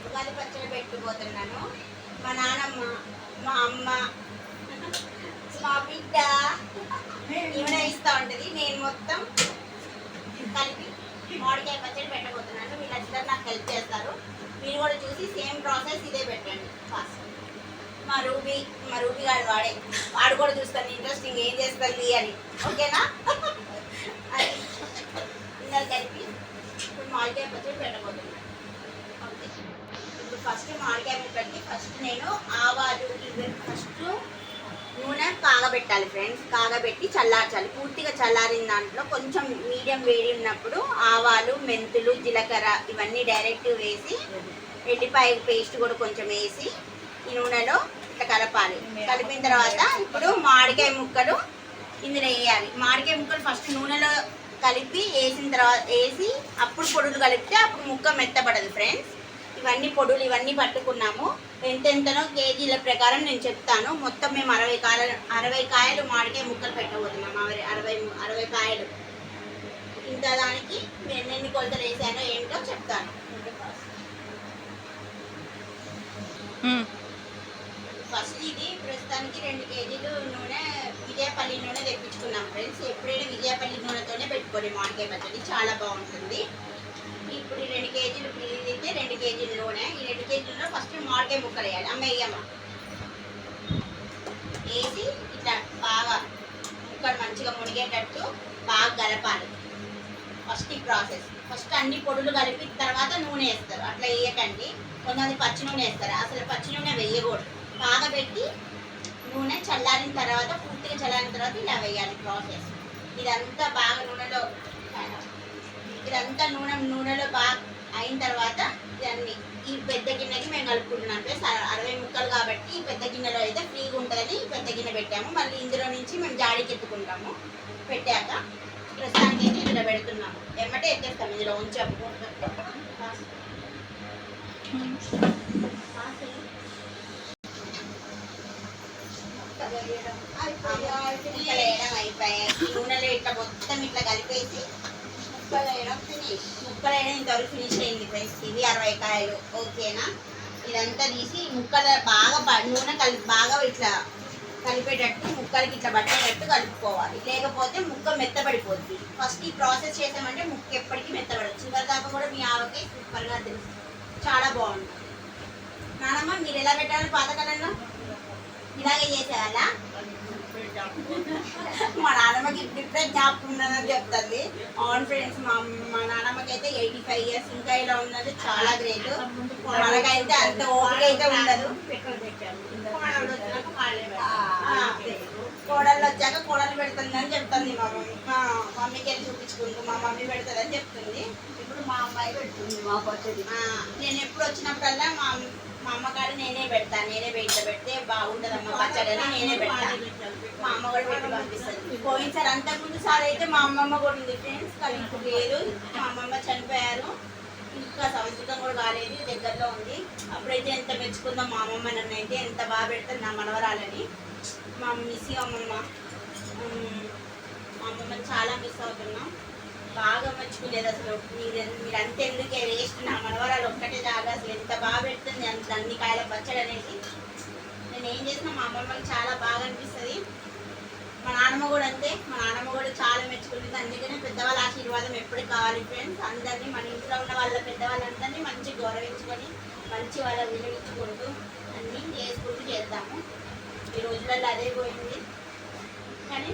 ఉగాది పచ్చడి పెట్టుకుపోతున్నాను. మా నాన్నమ్మ, మా అమ్మ, మా బిడ్డ ఏమైనా ఇస్తూ ఉంటుంది. నేను మొత్తం కలిపి మామిడికాయ పచ్చడి పెట్టబోతున్నాను. వీళ్ళందరూ నాకు హెల్ప్ చేస్తారు. మీరు కూడా చూసి సేమ్ ప్రాసెస్ ఇదే పెట్టండి ఫస్ట్. మా రూబీ గారు వాడు కూడా చూస్తాను ఇంట్రెస్టింగ్ ఏం చేస్తుంది అని. ఓకేనా? అది ఇందాక కలిపి ఇప్పుడు మామిడికాయ పచ్చడి పెట్టబోతున్నాను. ఓకే, ఇప్పుడు ఫస్ట్ మామిడికాయ ముక్కకి ఫస్ట్ నేను ఆవాలు ఫస్ట్ నూనె కాగబెట్టాలి ఫ్రెండ్స్. కాగబెట్టి చల్లార్చాలి. పూర్తిగా చల్లారిన దాంట్లో కొంచెం మీడియం వేడి ఉన్నప్పుడు ఆవాలు, మెంతులు, జీలకర్ర ఇవన్నీ డైరెక్ట్ వేసి ఎల్లిపాయ పేస్ట్ కూడా కొంచెం వేసి ఈ నూనెలో ఇట్లా కలపాలి. కలిపిన తర్వాత ఇప్పుడు మామిడికాయ ముక్కలు ఇందులో వేయాలి. మామిడికాయ ముక్కలు ఫస్ట్ నూనెలో కలిపి వేసిన తర్వాత వేసి అప్పుడు పొడులు కలిపితే అప్పుడు ముక్క మెత్తపడదు ఫ్రెండ్స్. ఇవన్నీ పొడులు ఇవన్నీ పట్టుకున్నాము. ఎంతెంతనో కేజీల ప్రకారం నేను చెప్తాను. మొత్తం మేము 60 కాయలు మామిడికాయ ముక్కలు పెట్టబోతున్నాము. 60 కాయలు. ఇంత దానికి నేను ఎన్ని కొలతలు వేసానో ఏంటో చెప్తాను. ఫస్ట్ ఇది ప్రస్తుతానికి 2 కేజీలు నూనె విజయపల్లి నూనె తెప్పించుకున్నాం ఫ్రెండ్స్. ఎప్పుడైనా విజయపల్లి నూనెతోనే పెట్టుకోండి మామిడికాయ పచ్చడి, చాలా బాగుంటుంది. ఇప్పుడు 2 కేజీలు అయితే 2 కేజీల నూనె. ఈ 2 కేజీల్లో ఫస్ట్ మామిడికాయ ముక్కలు వేయాలి. అమ్మ వేయమ్మా. వేసి ఇట్లా బాగా ముక్కలు మంచిగా మునిగేటట్టు బాగా కలపాలి. ఫస్ట్ ఈ ప్రాసెస్. ఫస్ట్ అన్ని పొడులు కలిపి తర్వాత నూనె వేస్తారు. అట్లా వేయకండి. కొంతమంది పచ్చి నూనె వేస్తారు. అసలు పచ్చి నూనె వేయకూడదు. బాగా పెట్టి నూనె చల్లారిన తర్వాత పూర్తిగా చల్లారిన తర్వాత ఇలా వేయాలి ప్రాసెస్. ఇదంతా బాగా నూనెలో బాగా అయిన తర్వాత ఇవన్నీ ఈ పెద్ద గిన్నెకి మేము కలుపుకుంటున్నాం. 60 ముక్కలు కాబట్టి ఈ పెద్ద గిన్నెలో అయితే ఫ్రీగా ఉంటుందని ఈ పెద్ద గిన్నె పెట్టాము. మళ్ళీ ఇందులో నుంచి మేము జాడికి ఎత్తుకుంటాము. పెట్టాక ప్రస్తుతానికి అయితే ఇందులో పెడుతున్నాము. ఎమ్మటే ఎత్తేస్తాము. ఇందులో ఉంచాము. అయిపోయాయి. నూనెలో ఇట్లా మొత్తం ఇట్లా కలిపేసి ముక్కలు వేయడం ఇంతవరకు ఫినిష్ అయింది ఫ్రెండ్స్. ఇవి 60 కాయలు. ఓకేనా? ఇదంతా తీసి ముక్కలు బాగా నూనె బాగా ఇట్లా కలిపేటట్టు ముక్కలకి ఇట్లా పట్టేటట్టు కలుపుకోవాలి. లేకపోతే ముక్క మెత్తబడిపోతుంది. ఫస్ట్ ఈ ప్రాసెస్ చేసామంటే ముక్క ఎప్పటికీ మెత్తబడదు. చివరి దాకా కూడా మీ ఆవకి సూపర్గా తెలుసు. చాలా బాగుంటుంది. నానమ్మ మీరు ఎలా పెట్టాలి? పాతకాలంలో ఇలాగే చేసేవాళ్ళ? మా నాన్నమ్మకి ఇప్పుడిప్పుడే జ్ఞాపకం ఉన్నదని చెప్తుంది. అవును ఫ్రెండ్స్, మా నాన్నమ్మకి అయితే 85 ఇయర్స్. ఇంకా ఇలా ఉన్నది చాలా గ్రేట్. మనకైతే అంత ఓపిక అయితే ఉండదు. కోడళ్ళు వచ్చాక కోడలు పెడుతుందని చెప్తుంది మా మమ్మీకి వెళ్ళి చూపించుకుంటూ. మా మమ్మీ పెడుతుందని చెప్తుంది. ఇప్పుడు మా అమ్మాయి పెడుతుంది మా పచ్చడి. నేను ఎప్పుడు వచ్చినప్పుడల్లా మా అమ్మగారు నేనే పెడితే బాగుంటుందమ్మా పచ్చడి అని నేనే పెడతాను. మా అమ్మ కూడా పెట్టి పంపిస్తుంది. పోయినసారి అంతకుముందు సార్ అయితే మా అమ్మమ్మ కూడా ఉంది ఫ్రెండ్స్, కానీ ఇప్పుడు లేదు. మా అమ్మమ్మ చనిపోయారు. ఇంకా సంస్కృతం కూడా కాలేదు, దగ్గరలో ఉంది. అప్పుడైతే ఎంత మెచ్చుకుందాం మా అమ్మమ్మ. నన్ను అయితే ఎంత బాగా పెడతాను నా మనవరాలని. మా మిస్ అమ్మమ్మ, మా అమ్మమ్మని చాలా మిస్ అవుతున్నాం. బాగా మెచ్చుకునేది. అసలు మీరు అంతెందుకే వేస్ట్, నా మనవరాలు ఒక్కటే జాగా అసలు ఎంత బాగా పెడుతుంది అన్ని కాయల పచ్చడి అనేది. నేను ఏం చేసినా మా అమ్మమ్మకి చాలా బాగా అనిపిస్తుంది. మా నాన్నమ్మ కూడా అంతే. మా నాన్నమ్మ కూడా చాలా మెచ్చుకుంటుంది. అందుకనే పెద్దవాళ్ళ ఆశీర్వాదం ఎప్పుడు కావాలి ఫ్రెండ్స్. అందరినీ మన ఇంట్లో ఉన్న వాళ్ళ పెద్దవాళ్ళందరినీ మంచి గౌరవించుకొని మంచి వాళ్ళ విలువించుకుంటూ అన్నీ చేసుకుంటూ చేద్దాము. ఈ రోజులలో అదే పోయింది, కానీ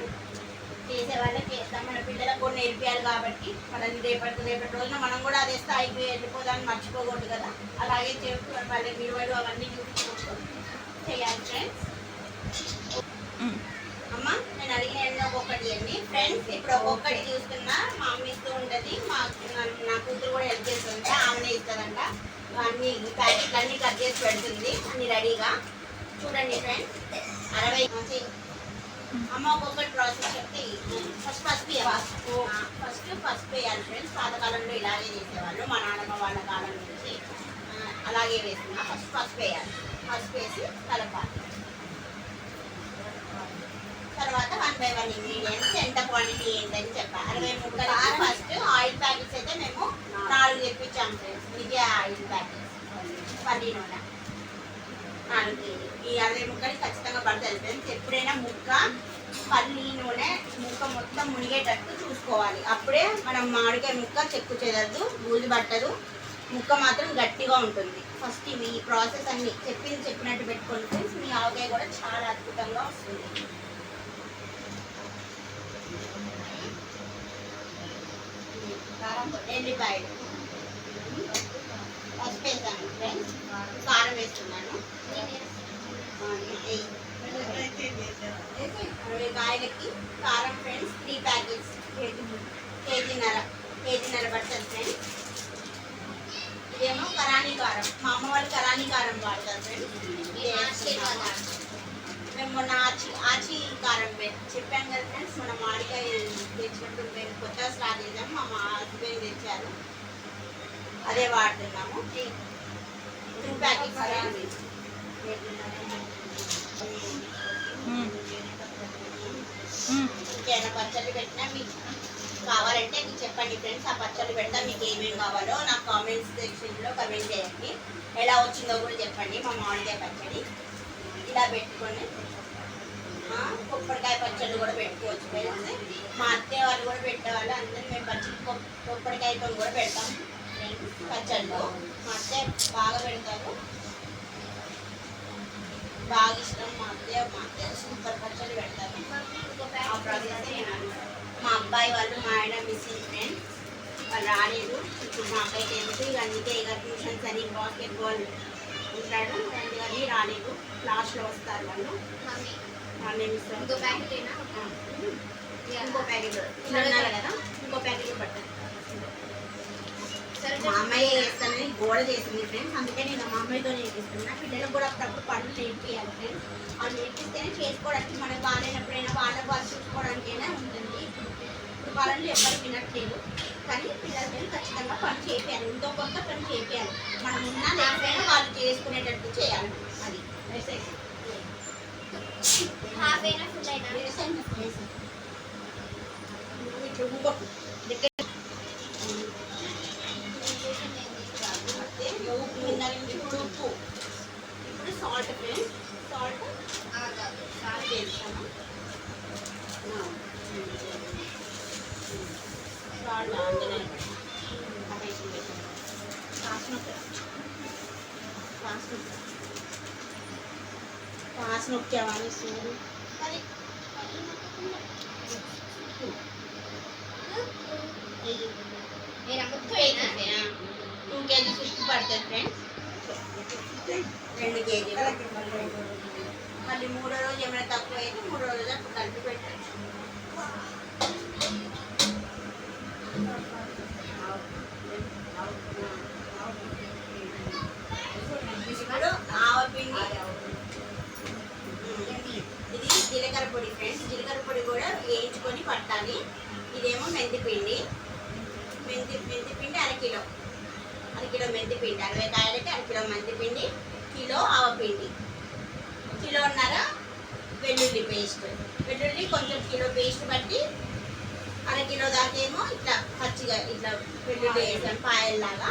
చేసే వాళ్ళకి చేస్తాం. మన పిల్లలకు కూడా నేర్పియాలి కాబట్టి మనల్ని రేపటి రోజున మనం కూడా అదే స్థాయికి వెళ్ళిపోదాన్ని మర్చిపోకూడదు కదా. అలాగే చేస్తూ వాళ్ళ విలువలు అవన్నీ చూపించుకుంటూ చేయాలి ఫ్రెండ్స్. అమ్మ నేను అడిగిన ఒక్కొక్కటి అండి ఫ్రెండ్స్. ఇప్పుడు ఒక్కొక్కటి చూస్తున్నా మా అమ్మ ఇస్తూ ఉంటుంది. నా కూతురు కూడా హెల్ప్ చేస్తుంది. ఆమెనే ఇస్తుందంట. అన్ని ప్యాకెట్లు అన్నీ కట్ చేసి పెడుతుంది అన్ని రెడీగా. చూడండి ఫ్రెండ్స్, 60 అమ్మ ఒక్కొక్కటి ప్రాసెస్ చెప్తే ఫస్ట్ పసుపు వేయాలి ఫ్రెండ్స్. పాతకాలంలో ఇలాగే చేసేవాళ్ళు. మా నాన్నమ్మ వాళ్ళ కాలం నుంచి అలాగే వేస్తున్నా. ఫస్ట్ పసుపు వేయాలి. పసుపు వేసి కలపాలి. తర్వాత 1 by 1 ఇంగ్రీడియంట్స్ ఎంత క్వాంటిటీ ఏంటని చెప్పాలి. 60 ముక్కలు. ఫస్ట్ ఆయిల్ ప్యాకెట్స్ అయితే మేము 4 తెప్పించాము. నిజాం ఫ్రెండ్స్, నిజా ఆయిల్ ప్యాకెట్స్, పల్లి నూనె 4 కేజీ. ఈ 60 ముక్కలు ఖచ్చితంగా పడుతుంది ఫ్రెండ్స్. ఎప్పుడైనా ముక్క పల్లి నూనె ముక్క మొత్తం మునిగేటట్టు చూసుకోవాలి. అప్పుడే మనం మామిడికాయ ముక్క చెక్కు చెదరదు, బూజు పట్టదు, ముక్క మాత్రం గట్టిగా ఉంటుంది. ఫస్ట్ ఇవి ఈ ప్రాసెస్ అన్ని చెప్పినట్టు పెట్టుకోండి ఫ్రెండ్స్. మీ ఆవకాయ కూడా చాలా అద్భుతంగా వస్తుంది. ఎల్లిపాయలు పసుపు వేసాను ఫ్రెండ్స్, కారం వేస్తున్నాను. కాయలకి కారం ఫ్రెండ్స్ 3 ప్యాకెట్స్, కేజీన్నర పడుతుంది ఫ్రెండ్స్. ఇదేమో కరానీ కారం, మా అమ్మ వాళ్ళు కరానీ కారం వాడతారు ఫ్రెండ్స్. మేము మొన్న ఆచి కారం చెప్పాను కదా ఫ్రెండ్స్, మన మామిడికాయ తెచ్చినప్పుడు మేము కొత్తగా స్టార్ట్ చేసాము, మా హస్బెండ్ తెచ్చారు, అదే వాడుతున్నాము. 2 ప్యాకెట్స్ కరానీ. ఇంకేమైనా పచ్చళ్ళు పెట్టినా మీకు కావాలంటే మీకు చెప్పండి ఫ్రెండ్స్, ఆ పచ్చళ్ళు పెడతా. మీకు ఏమేమి కావాలో నాకు కామెంట్స్ సెక్షన్లో కమెంట్ చేయండి. ఎలా వచ్చిందో కూడా చెప్పండి. మా మామిడికాయ పచ్చడి ఇలా పెట్టుకొని కొబ్బరికాయ పచ్చళ్ళు కూడా పెట్టుకోవచ్చు ఫ్రెండ్స్. మా అత్తయ్య వాళ్ళు కూడా పెట్టేవాళ్ళు, అందరూ మేము కొబ్బరికాయతో కూడా పెడతాం ఫ్రెండ్స్ పచ్చళ్ళు. మా అత్తయ్య బాగా పెడతారు, బాగా ఇష్టం. మా అత్తయ్య సూపర్ పచ్చళ్ళు పెడతారు. ఆ ప్రాసెస్ మా అబ్బాయి వాళ్ళు, మా ఆయన మిస్సింగ్ ఫ్రెండ్స్, వాళ్ళు రాలేదు. ఇప్పుడు మా అబ్బాయికి ఎందుకు ఇక అందుకే ఇక ట్యూషన్స్ అని బాస్కెట్ బాల్ ఉంటాడు, అందుకని రాలేదు. లాస్ట్లో వస్తారు వాళ్ళు. ఇంకో ప్యాకెట్ ఉన్నారు కదా, ఇంకో ప్యాకెట్ పట్టారు. మా అమ్మాయి చేస్తానని గోడ చేసింది ఫ్రెండ్స్, అందుకే నేను మా అమ్మాయితో నేర్పిస్తున్నా. పిల్లలకు కూడా అప్పుడప్పుడు పనులు నేర్పియాలి ఫ్రెండ్స్. వాళ్ళు నేర్పిస్తేనే చేసుకోవడానికి, మనకు బాగాలేనప్పుడైనా వాళ్ళకు వాళ్ళు చూసుకోవడానికైనా ఉంటుంది. ఇప్పుడు పనులు ఎవరు వినట్లేదు, కానీ పిల్లలకి ఖచ్చితంగా పని చేయాలి, ఇంకో కొంత పని చేయాలి. మనం ఉన్నా లేకపోయినా వాళ్ళు చేసుకునేటట్టు చేయాలి. అది ఉప్పు, ఇప్పుడు సాల్ట్ ఫ్రెండ్స్, సాల్ట్ వేస్తాము. సాల్ట్ అందులో పాస్ నొక్కామని చూడు. అది 2 కేజీస్ ఉప్పు పడుతుంది ఫ్రెండ్స్, 2 కేజీలు. మళ్ళీ 3వ రోజు ఏమైనా తక్కువ అయితే 3వ రోజు అప్పుడు కలిపి పెట్టచ్చు. ఇప్పుడు ఆవపిండి, ఇది జీలకర్ర పొడి ఫ్రెండ్స్. జీలకర్ర పొడి కూడా వేయించుకొని పట్టాలి. ఇదేమో మెంతిపిండి, మెంతిపిండి అరకిలో మెంతిపిండి, 60 కాయలకి అరకిలో మెంతిపిండి, కిలో ఆవపిండి, కిలోన్నర వెల్లుల్లి పేస్ట్. వెల్లుల్లి కొంచెం కిలో పేస్ట్ బట్టి అరకిలో దాకేమో ఇట్లా పచ్చిగా ఇట్లా వెల్లుల్లి వేసాను పాయల్లాగా.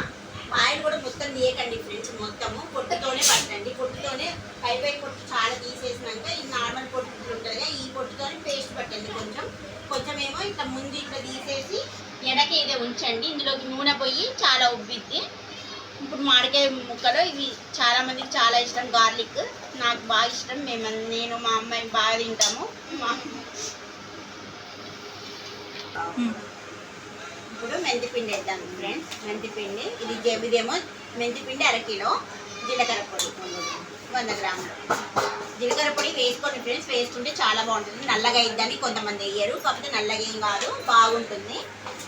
పాయలు కూడా మొత్తం తీయకండి ఫ్రెండ్స్, మొత్తము పొట్టుతోనే పట్టండి. పొట్టుతోనే పై పొట్టు చాలా తీసేసినాక ఈ నార్మల్ పొట్టు ఉంటుంది కదా, ఈ పొట్టుతోనే పేస్ట్ పట్టండి. కొంచెం ఏమో ఇట్లా ముందు ఇట్లా తీసేసి ఎడకి ఇదే ఉంచండి. ఇందులోకి నూనె పోయి చాలా ఉబ్బిద్ది. ఇప్పుడు మామిడికాయ ముక్కలు ఇవి చాలా మందికి చాలా ఇష్టం, గార్లిక్ నాకు బాగా ఇష్టం. నేను మా అమ్మాయి బాగా తింటాము. ఇప్పుడు మెంతిపిండి వేద్దాం ఫ్రెండ్స్. మెంతిపిండి ఇదేమో మెంతిపిండి అరకిలో, జీలకర్ర పొడి 100 గ్రాములు. జీలకర్ర పొడి వేసుకోండి ఫ్రెండ్స్, వేసుకుంటే చాలా బాగుంటుంది. నల్లగా అయిద్దని కొంతమంది వేయరు, కాకపోతే నల్లగా ఏం కాదు, బాగుంటుంది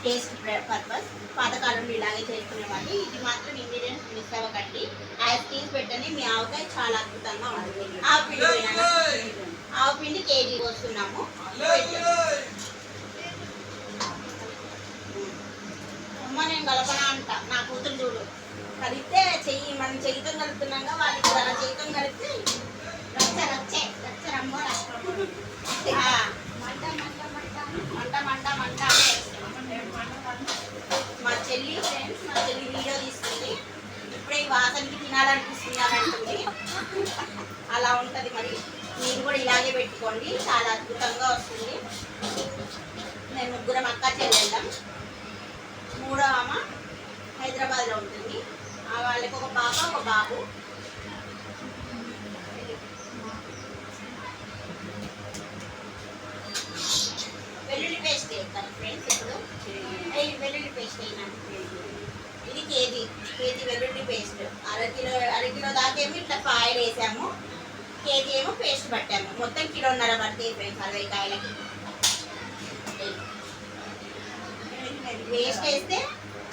టేస్ట్ పర్పస్. పాతకాలంలో ఇలాగే చేసుకునేవాళ్ళు. ఇది మాత్రం ఇంగ్రీడియంట్స్ మిస్ అవ్వకండి. తీసి పెట్టండి, మీ ఆవకాయ చాలా అద్భుతంగా ఉంటుంది. ఆవపిండి కేజీ వస్తున్నాము. అమ్మ నేను కలపనా అంట, నా కూతురు చూడు కలిపితే మనం చెయ్యితో కలుపుతున్నాగా, వాళ్ళకి అలా చెయ్యితో కలిపితే రచ్చరమ్మో మంట మా చెల్లి ఫ్రెండ్స్, మా చెల్లి వీడియో తీసుకుంటాను. వాసనకి తినాలనిపిస్తున్నారంటుంది. అలా ఉంటుంది. మరి మీరు కూడా ఇలాగే పెట్టుకోండి, చాలా అద్భుతంగా వస్తుంది. నేను ముగ్గురం అక్క చెల్లెళ్ళం. మూడో ఆమె హైదరాబాద్లో ఉంటుంది. వాళ్ళకి ఒక పాప ఒక బాబు. వెల్లుల్లి పేస్ట్ వేస్తాను ఫ్రెండ్స్. ఇప్పుడు వెల్లుల్లి పేస్ట్ అయినాను. ఇది కేజీ వెల్లుల్లి పేస్ట్. అరకిలో దాకేమో ఇట్లా ఆయిల్ వేసాము, కేజీ ఏమో పేస్ట్ పట్టాము. మొత్తం 1.5 కిలో పడతాయి ఫ్రెండ్స్ 60 కాయలకి. పేస్ట్ వేస్తే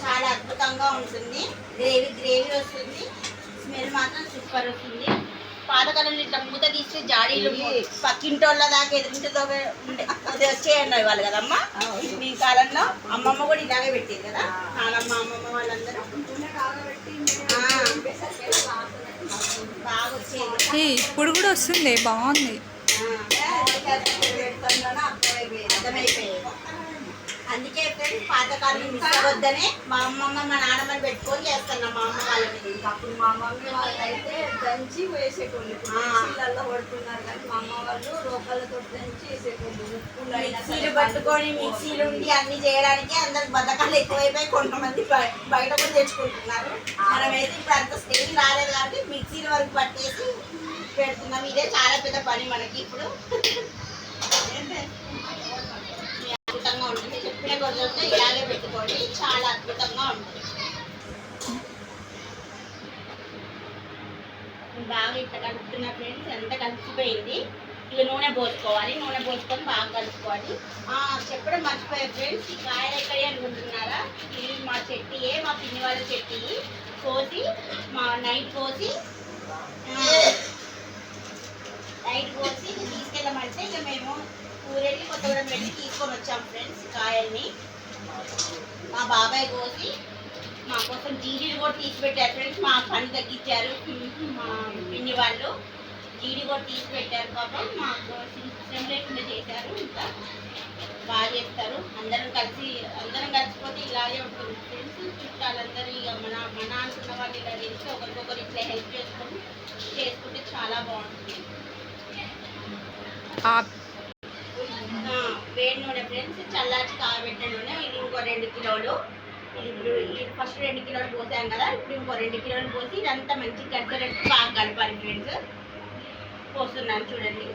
చాలా అద్భుతంగా ఉంటుంది. గ్రేవీ వస్తుంది. స్మెల్ మాత్రం సూపర్ వస్తుంది. పాతకాలంలో ఇట్లా మూత తీస్తే జాడీలు పక్కింటోళ్ళ దాకా ఎదురింటితో అది వచ్చేయన్నారు వాళ్ళు కదమ్మా. మీ కాలంలో అమ్మమ్మ కూడా ఇలాగే పెట్టేది కదా. నానమ్మ అమ్మమ్మ వాళ్ళందరూ బాగా వచ్చేది. ఇప్పుడు కూడా వస్తుంది, బాగుంది. అర్థమైపోయేది. అందుకే ఫ్రెండ్స్ పాతకాలం మిస్ అవ్వద్దనే మా అమ్మమ్మ మా నాన్నమ్మని పెట్టుకొని చేస్తున్నాం. మా అమ్మ వాళ్ళని అప్పుడు మా మమ్మీ వాళ్ళు అయితే దంచి వేసేటోళ్ళు. మిక్సీలలో పడుతున్నారు కానీ మా అమ్మ వాళ్ళు రోకలతో దంచి వేసేటోళ్ళు. మిక్సీలు పట్టుకొని మిక్సీలు ఉండి అన్ని చేయడానికి అందరికి బతకాలు ఎక్కువైపోయి కొంతమంది బయట కూడా తెచ్చుకుంటున్నారు. మనమైతే ఇప్పుడు అంత స్టేజ్ రాలేదు కాబట్టి మిక్సీల వరకు పట్టేసి పెడుతున్నాం. ఇదే చాలా పెద్ద పని మనకి ఇప్పుడు. అద్భుతంగా ఉంటుంది. చెప్పిన కొద్దిగా ఇలాగే పెట్టుకోండి, చాలా అద్భుతంగా ఉంటుంది. బాగా ఇట్లా కలుపుతున్న ఫ్రెండ్స్. ఎంత కలిసిపోయింది. ఇక నూనె పోసుకోవాలి. నూనె పోసుకొని బాగా కలుపుకోవాలి. చెప్పడం మర్చిపోయే ఫ్రెండ్స్, ఈ కాయలు ఎక్కడే అనుకుంటున్నారా? ఇది మా చెట్టియే, మా పిన్ని వాళ్ళ చెట్టు. కోసి నైట్ కోసి తీసుకెళ్ళమంటే ఇక మేము ఊరెళ్ళి కొత్తగూడెం వెళ్ళి తీసుకొని వచ్చాం ఫ్రెండ్స్ కాయల్ని. మా బాబాయ్ కోసి మా కోసం జీడీలు కూడా తీసి పెట్టారు ఫ్రెండ్స్. మా పని తగ్గించారు మా పిన్ని వాళ్ళు. జీడి కూడా తీసి పెట్టారు. పాపం మాకు శ్రమ లేకుండా చేశారు. ఇంకా బాగా చేస్తారు. అందరం కలిసిపోతే ఇలాగే ఉంటుంది ఫ్రెండ్స్. చుట్టాలందరూ ఇక మన అనుకున్న వాళ్ళు ఇలా తెలిసి ఒకరికొకరు ఇట్లా హెల్ప్ చేసుకుంటే చాలా బాగుంటుంది. వేడి నూనె ఫ్రెండ్స్, చల్లార్చి కాగబెట్టిన నూనె. ఇది ఇంకో 2 కిలోలు. ఇప్పుడు ఫస్ట్ 2 కిలోలు పోసాం కదా, ఇప్పుడు ఇంకో 2 కిలోలు పోసి ఇదంతా మంచిగా కలిసేటట్టు బాగా కలపాలి ఫ్రెండ్స్. పోస్తున్నాను చూడండి.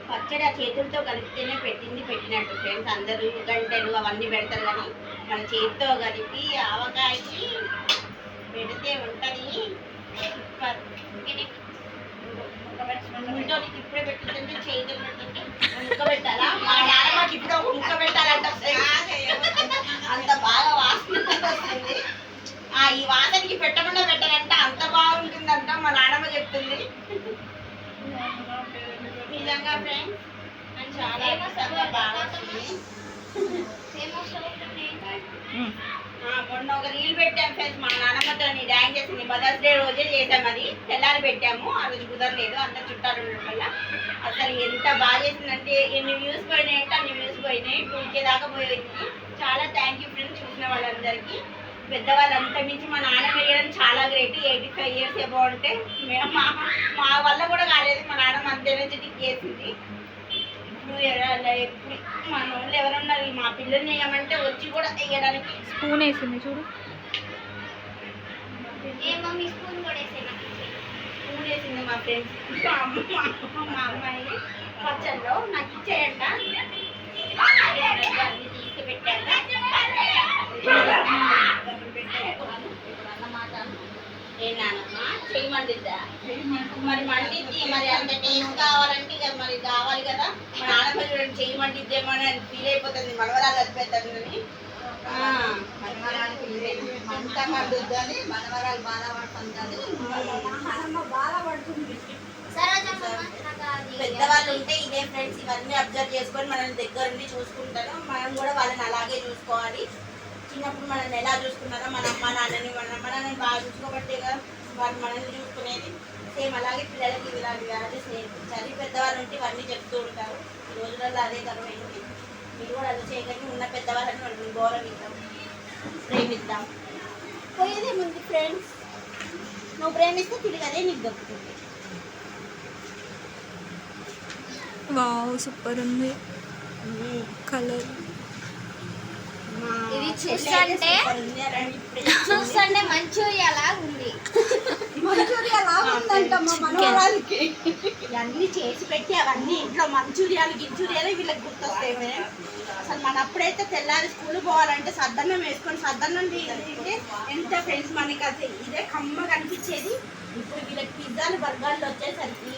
పచ్చడి ఆ చేతులతో కలిపితేనే పెట్టినట్టు ఫ్రెండ్స్. అందరూ గంటలు అవన్నీ పెడతారు కానీ మన చేతితో కలిపి ఆవకాయకి పెడితే ఉంటుంది సూపర్. ఇంట్లోకి ఇప్పుడే పెట్టుకుంటే చేతులు పెట్టుకుంటే ముక్క పెట్టాలా? మా నాన్నమ్మకి ఇప్పుడు ఒక ముక్క పెట్టాలంట. అంత బాగా వాసన వస్తుంది. ఈ వాసనకి పెట్టకుండా పెట్టాలంట, అంత బాగుంటుందంట మా నాన్నమ్మ చెప్తుంది. నిజంగా ఫ్రెండ్స్ చాలా బాగా వస్తుంది. మొన్న ఒక రీల్ పెట్టాం ఫ్రెండ్స్ మా నాన్నమ్మతో. డ్యాన్స్ చేసింది మదర్స్ డే రోజే చేసాం. అది తెల్లారి పెట్టాము. ఆ రోజు కుదరలేదు, అందరు చుట్టాలు ఉండడం వల్ల. అసలు ఎంత బాగా చేసిందంటే ఎన్ని వ్యూస్ పోయినాయి అంటే అన్ని వ్యూస్ పోయినాయి. 2K దాకా పోయింది. చాలా థ్యాంక్ యూ ఫ్రెండ్స్ చూసిన వాళ్ళందరికీ. పెద్దవాళ్ళంతా మించి మా నాన్న వేయడం చాలా గ్రేట్. 85 ఇయర్స్ ఏమో ఉంటే మా వల్ల కూడా కాలేదు. మా నాన్నమ్మ అంత ఎనర్జెటిక్ చేసింది. ఇప్పుడు మన వాళ్ళు ఎవరున్నారు మా పిల్లల్ని వేయమంటే వచ్చి కూడా వేయడానికి స్పూన్ వేసింది చూడు. స్పూన్ వేసింది మా ఫ్రెండ్స్. మా అమ్మాయి పచ్చల్లో నాకు ఇచ్చేయంట అన్ని తీసి పెట్టాక అన్నమాట. ఏనానమ్మా చేయమండిద్దా? మరి మండిద్ది. మరి అంత టేస్ట్ కావాలంటే ఇక మరి కావాలి కదా. మా నాన్నమ్మ చూడండి చేయమండిద్దేమో అని ఫీల్ అయిపోతుంది. మనవరాలు చచ్చిపోతుందని. మంట మండుద్దని మనవరాలు బాధపడుతుంది. బాధపడుతుంది. పెద్దవాళ్ళు ఉంటే ఇదే ఫ్రెండ్స్. ఇవన్నీ అబ్జర్వ్ చేసుకొని మనల్ని దగ్గర ఉండి చూసుకుంటారు. మనం కూడా వాళ్ళని అలాగే చూసుకోవాలి. చిన్నప్పుడు మనల్ని ఎలా చూసుకున్నారో మన అమ్మ నాన్నని బాగా చూసుకోబట్టే కదా వాళ్ళు మనల్ని చూసుకునేది. సేమ్ అలాగే పిల్లలకి ఇలాంటి వ్యాధులు నేర్పించాలి. పెద్దవాళ్ళు ఉంటే ఇవన్నీ చెప్తూ ఉంటారు. ఈ రోజులలో అదే కరువైంది. మీరు కూడా అది చేయకండి. ఉన్న పెద్దవాళ్ళని వాళ్ళని గౌరవిద్దాం, ప్రేమిద్దాం. చేద్దాం. పోయేదే ముందు ఫ్రెండ్స్, నువ్వు ప్రేమిస్తే తిరిగి అదే నీకు దొరుకుతుంది. వావ్ సూపర్ ఉంది కలర్. ఇది చూస్తుంటే మంచూరియా లాగా ఉంది. మంచూరియా లాగా ఉందంట మా మనవరాలకి. ఇవన్నీ చేసి పెట్టి అవన్నీ ఇంట్లో మంచూరియాలు గించూరియాలు వీళ్ళకి గుర్తొస్తాయి. అసలు మన అప్పుడైతే తెల్లారి స్కూల్ పోవాలంటే సద్దన్నం వేసుకొని సద్దన్నం తింటే ఎంత ఫ్రెండ్స్ మనకి అది ఇదే కమ్మ కనిపించేది. ఇప్పుడు వీళ్ళకి పిజ్జాలు బర్గర్లు వచ్చేసరికి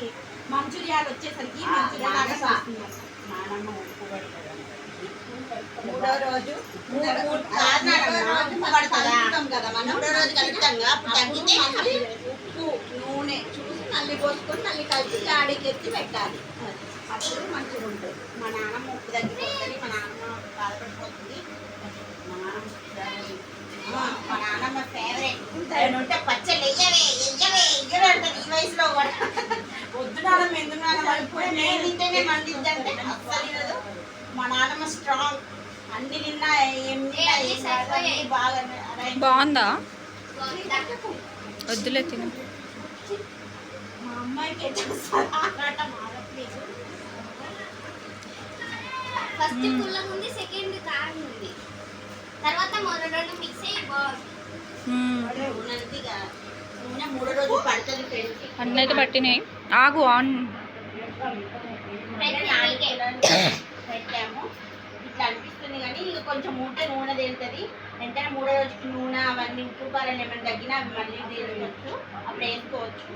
మంచూరియాలు వచ్చేసరికి మంచూరియా లాగా వస్తున్నాయి. మూడో రోజు మూడో రోజు కలుపుతాం కదా, అప్పుడు తగ్గితే ఉప్పు నూనె చూసి నల్లి పోసుకొని నల్లి కలిపి గాడికి ఎత్తి పెట్టాలి. అప్పుడు మంచిగా ఉంటుంది. మా నాన్నమ్మ ఉప్పు తగ్గిపోతుంది, మా నాన్నమ్మ బాధపడిపోతుంది. మా నాన్నమ్మ ఫేవరెట్ ఉంటే పచ్చళ్ళు ఎయ్యవే అంటారు ఈ వయసులో కూడా. వద్దు నాన్నమ్మ ఎందుకు నాన్నమ్మ ఇప్పుడు నేను తింటేనే మండిద్దంటే అస్సలు లేదు. మా నాన్నమ్మ స్ట్రాంగ్, అన్ని తిన్నా ఏం బాగా. బాగుందా? వద్దులే తిను. మా అమ్మాయికి ఫస్ట్ పుల్లగా ఉంది, సెకండ్ కారం ఉంది, తర్వాత మొదటి రెండు మిక్స్ అయ్యి బాగుంది. నూనె మూడో రోజు పడుతుంది ఫ్రెండ్స్. అన్నీ అయితే పట్టినాయి. ఆగు ఆన్ పెట్టాము. ఇట్లా అనిపిస్తుంది కానీ ఇక కొంచెం ఉంటే నూనె తేలుతుంది. వెంటనే మూడో రోజుకి నూనె అవన్నీ ఉప్పు కారం ఏమైనా తగ్గినా అవి మళ్ళీ తేలుకోవచ్చు, అప్పుడు వేసుకోవచ్చు.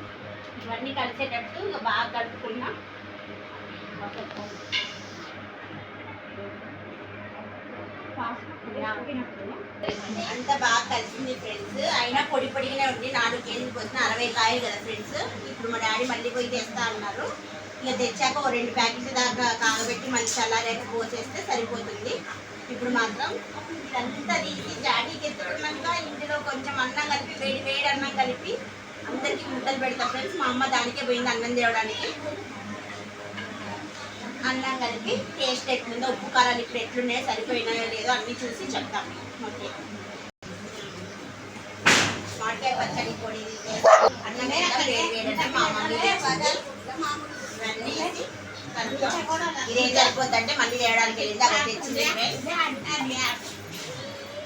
ఇవన్నీ కలిసేటట్టు ఇక బాగా కలుపుకున్నాం. అంతా బాగా కలిసింది ఫ్రెండ్స్. అయినా పొడి పొడిగానే ఉంది. 4 కేజీలు పోసిన 60 కాయలు కదా ఫ్రెండ్స్. ఇప్పుడు మా డాడీ మళ్ళీ పోయి తెస్తా అన్నారు. ఇక తెచ్చాక ఓ 2 ప్యాకెట్స్ దాకా కాగబెట్టి మళ్ళీ చల్లారేక పోసేస్తే సరిపోతుంది. ఇప్పుడు మాత్రం ఇదంతా తీసి డాడీకి ఎత్తుకున్నాక ఇందులో కొంచెం అన్నం కలిపి వేడి అన్నం కలిపి అందరికీ ముద్దలు పెడతా ఫ్రెండ్స్. మా అమ్మ దానికే పోయింది అన్నం తేవడానికి. అన్నం కలిపి టేస్ట్ ఎట్లుందో, ఉప్పు కారాలు ఇప్పుడు ఎట్లున్నాయో సరిపోయినాయో లేదో అన్నీ చూసి చెప్తాము. ఓకే, మామిడికాయ పచ్చడి పొడి అన్నమే మా మమ్మీ ఇవన్నీ ఇదేం సరిపోతుందంటే మళ్ళీ తేయడానికి వెళ్ళింది. అక్కడ తెచ్చింది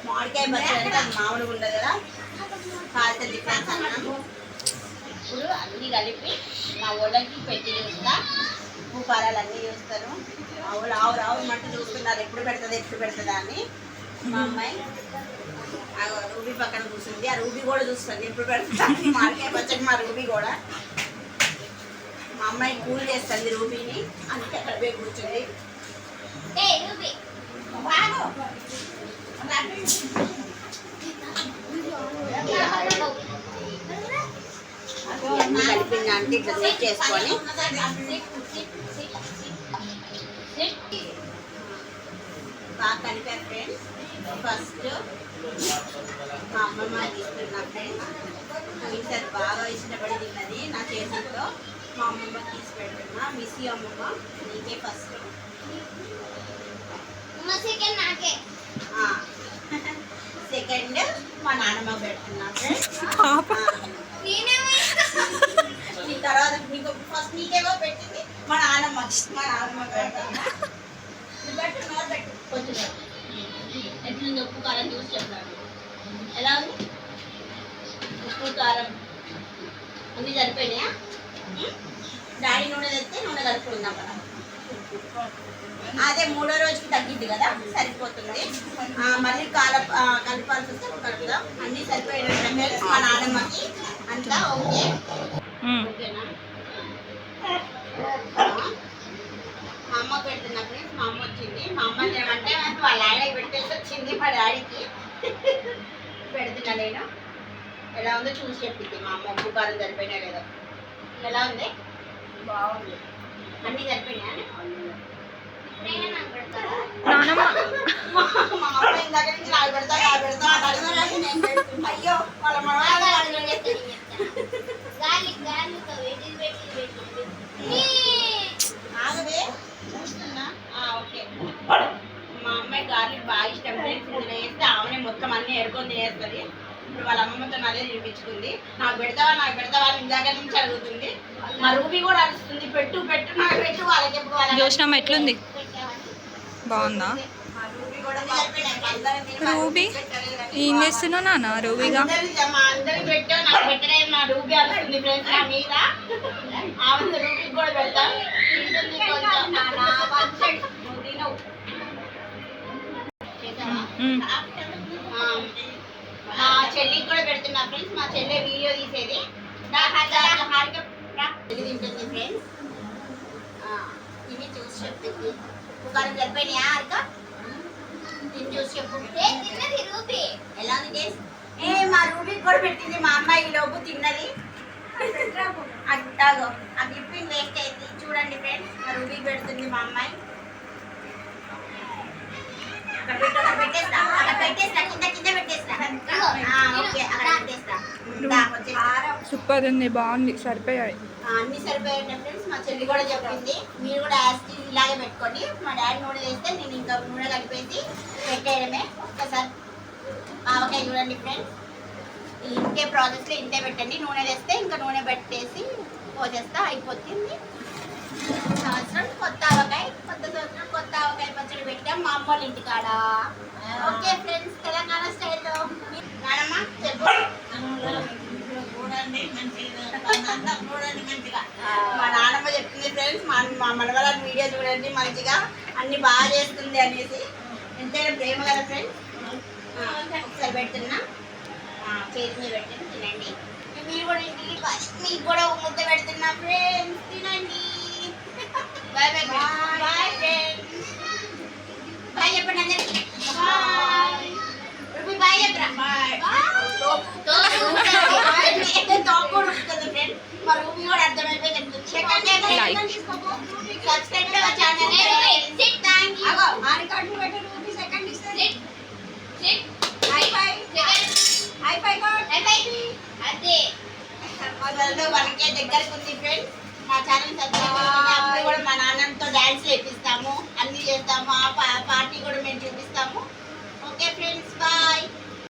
మామిడికాయ పచ్చడి అంటే అది మామూలుగా ఉండదు కదా, కాస్త డిఫరెన్స్ అన్నాను. ఇప్పుడు అన్నీ కలిపి మా వాళ్ళకి పెట్టి చూస్తా. ఉప్పు కారాలు అన్నీ చూస్తారు. ఆవు మంట చూస్తున్నారు ఎప్పుడు పెడుతుందా అని. మా అమ్మాయి రూబీ పక్కన కూర్చుంది. ఆ రూబీ కూడా చూస్తుంది ఎప్పుడు పెడుతుందా మామిడికాయ పచ్చడి. మా రూబీ కూడా మా అమ్మాయి కూల్ చేస్తుంది రూబీని, అందుకే అక్కడ పోయి కూర్చుంది. కలిపింది అంటే ఇట్లా సెట్ చేసుకొని బాగా కలిపారు ఫ్రెండ్స్. ఫస్ట్ మా అమ్మమ్మ తీసుకున్నా ఫ్రెండ్స్. ఈసారి బాగా ఇష్టపడి తిన్నది నా చేతులతో. మా అమ్మమ్మ తీసి పెడుతున్నా. మిస్ అమ్మమ్మ నీకే ఫస్ట్. సెకండ్ మా నాన్నమ్మ పెడుతున్నా ఫ్రెండ్స్. నీ తర్వాత నీకు ఫస్ట్ నీకేమో పెట్టింది మా నాన్నమ్మ పెడుతున్నా. పెట్టు కొంచెం ఎట్లుంది ఉప్పు కారం చూసి చెప్తాను. ఎలా ఉంది ఉప్పు కారం అన్నీ సరిపోయినాయా? డాడీ నూనె తెస్తే నూనె కలుపుకుందాం కదా. అదే మూడో రోజుకి తగ్గిద్ది కదా, సరిపోతుంది. మళ్ళీ కలపాల్సి వస్తే కలుపుదాం. అన్నీ సరిపోయినట్టు మా నాన్నమ్మకి అంతా ఓకే. ఓకేనా? మా అమ్మ పెడుతున్నా ఫ్రెండ్స్. మా అమ్మ వచ్చింది. మా అమ్మ ఏమంటే వాళ్ళ ఆయన పెట్టేసి వచ్చింది మా డాడీకి. పెడుతున్నా నేను. ఎలా ఉందో చూసి చెప్పింది మా అమ్మ. ఉప్పు కారం సరిపోయినా లేదో. ఎలా ఉంది? బాగుంది. అన్నీ సరిపోయినాయా? మా అమ్మ ఇందాక నుంచి నాకు పెడతా అయ్యో వాళ్ళ ఆగదే చూస్తున్నా. ఓకే, మా అమ్మాయి గార్లిక్ బాగా ఇష్టం ఫ్రెండ్స్. ఇందులో వేస్తే ఆమెనే మొత్తం మొత్తం అన్ని ఏరుకొని తినేస్తుంది. ఇప్పుడు వాళ్ళ అమ్మమ్మతో అదే తినిపించుకుంది. నాకు పెడతావా అని ఇందాక నుంచి అడుగుతుంది. మా రూబీ కూడా అరుస్తుంది, పెట్టు పెట్టు నాకు పెట్టు. వాళ్ళకి ఎప్పుడు వాళ్ళ జ్యోష్నమ్మ ఎట్లుంది? బాగుందా? మా రూబీ కూడా అందరం తిని మా రూబీ ఏం చేస్తున్నావు నాన్న? రూబీగా మా అందరికి పెట్టావు, నాకు పెట్టలేదు. మా రూబీ అరుస్తుంది ఫ్రెండ్స్ నా మీద. ఆమె రూబీకి కూడా పెడతా. తింటుంది కొంచెం. నువ్వు తినవు. చేసావా? మా చెల్లికి కూడా పెడుతున్నా ఫ్రెండ్స్. మా చెల్లి వీడియో తీసేది తింటుంది ఫ్రెండ్స్. తిని చూసి చెప్పింది. కుక్కరం సరిపోయినాయా హారిక? తిని చూసి చెప్పు. రూబీ ఎలా ఉంది టేస్ట్? మా రూబీకి కూడా పెట్టింది మా అమ్మాయి. ఈ లోపు తిన్నది. అట్టాగో ఆ క్లిప్పింగ్ వేస్ట్ అయింది చూడండి ఫ్రెండ్స్. మా రూబీకి పెడుతుంది మా అమ్మాయి. అక్కడ పెట్టేస్తా కింద పెట్టేస్తా. ఓకే అక్కడ పెట్టేస్తా. సూపర్ ఉంది, బాగుంది, సరిపోయాయి. అన్ని సరిపోయాయి ఫ్రెండ్స్. మా చెల్లి కూడా చెప్పింది మీరు కూడా యాస్టీ ఇలాగే పెట్టుకోండి. మా డాడీ నూనె వేస్తే నేను ఇంకా నూనె కలిపేసి పెట్టేయడమే. ఒక్కసారి ఆవకాయ చూడండి ఫ్రెండ్స్. ఇంకే ప్రాసెస్లో ఇంతే పెట్టండి. నూనె వేస్తే ఇంకా నూనె పెట్టేసి పోసేస్తా, అయిపోతుంది. సంవత్సరం కొత్త ఆవకాయ, కొత్త సంవత్సరం కొత్త ఆవకాయ పచ్చడి పెట్టాం మా అమ్మ వాళ్ళ ఇంటికాడ. ఓకే ఫ్రెండ్స్, తెలంగాణ స్టైల్లో. నానమ్మ చెప్పు. మా నాన్నమ్మ చెప్తుంది ఫ్రెండ్స్. మా మనవరాలు వీడియో చూడండి మంచిగా, అన్ని బాగా చేస్తుంది అనేసి. ఎంతైనా ప్రేమ కదా ఫ్రెండ్స్. ఒకసారి పెడుతున్నా, చేతి మీద పెట్టండి, తినండి. మీరు కూడా ఇంటికి మీకు కూడా ఒక ముద్ద పెడుతున్నా ఫ్రెండ్స్, తినండి. Bye bye bye friends. Bye చెప్పండి అందరికి. బాయ్ రూబీ, బాయ్ చెప్పరా. బాయ్. మా రూబీ కూడా అర్థమైపోయి చెప్తుంది. Subscribe to our channel. మనకే దగ్గరకు ఉంది ఫ్రెండ్స్. మా ఛానల్ సబ్స్క్రైబ్ చేసుకుంటే అప్పుడు కూడా మా నాన్నతో డాన్స్ చేపిస్తాము, అన్ని చేస్తాము. ఆ పార్టీ కూడా మేము చూపిస్తాము. Okay friends, bye.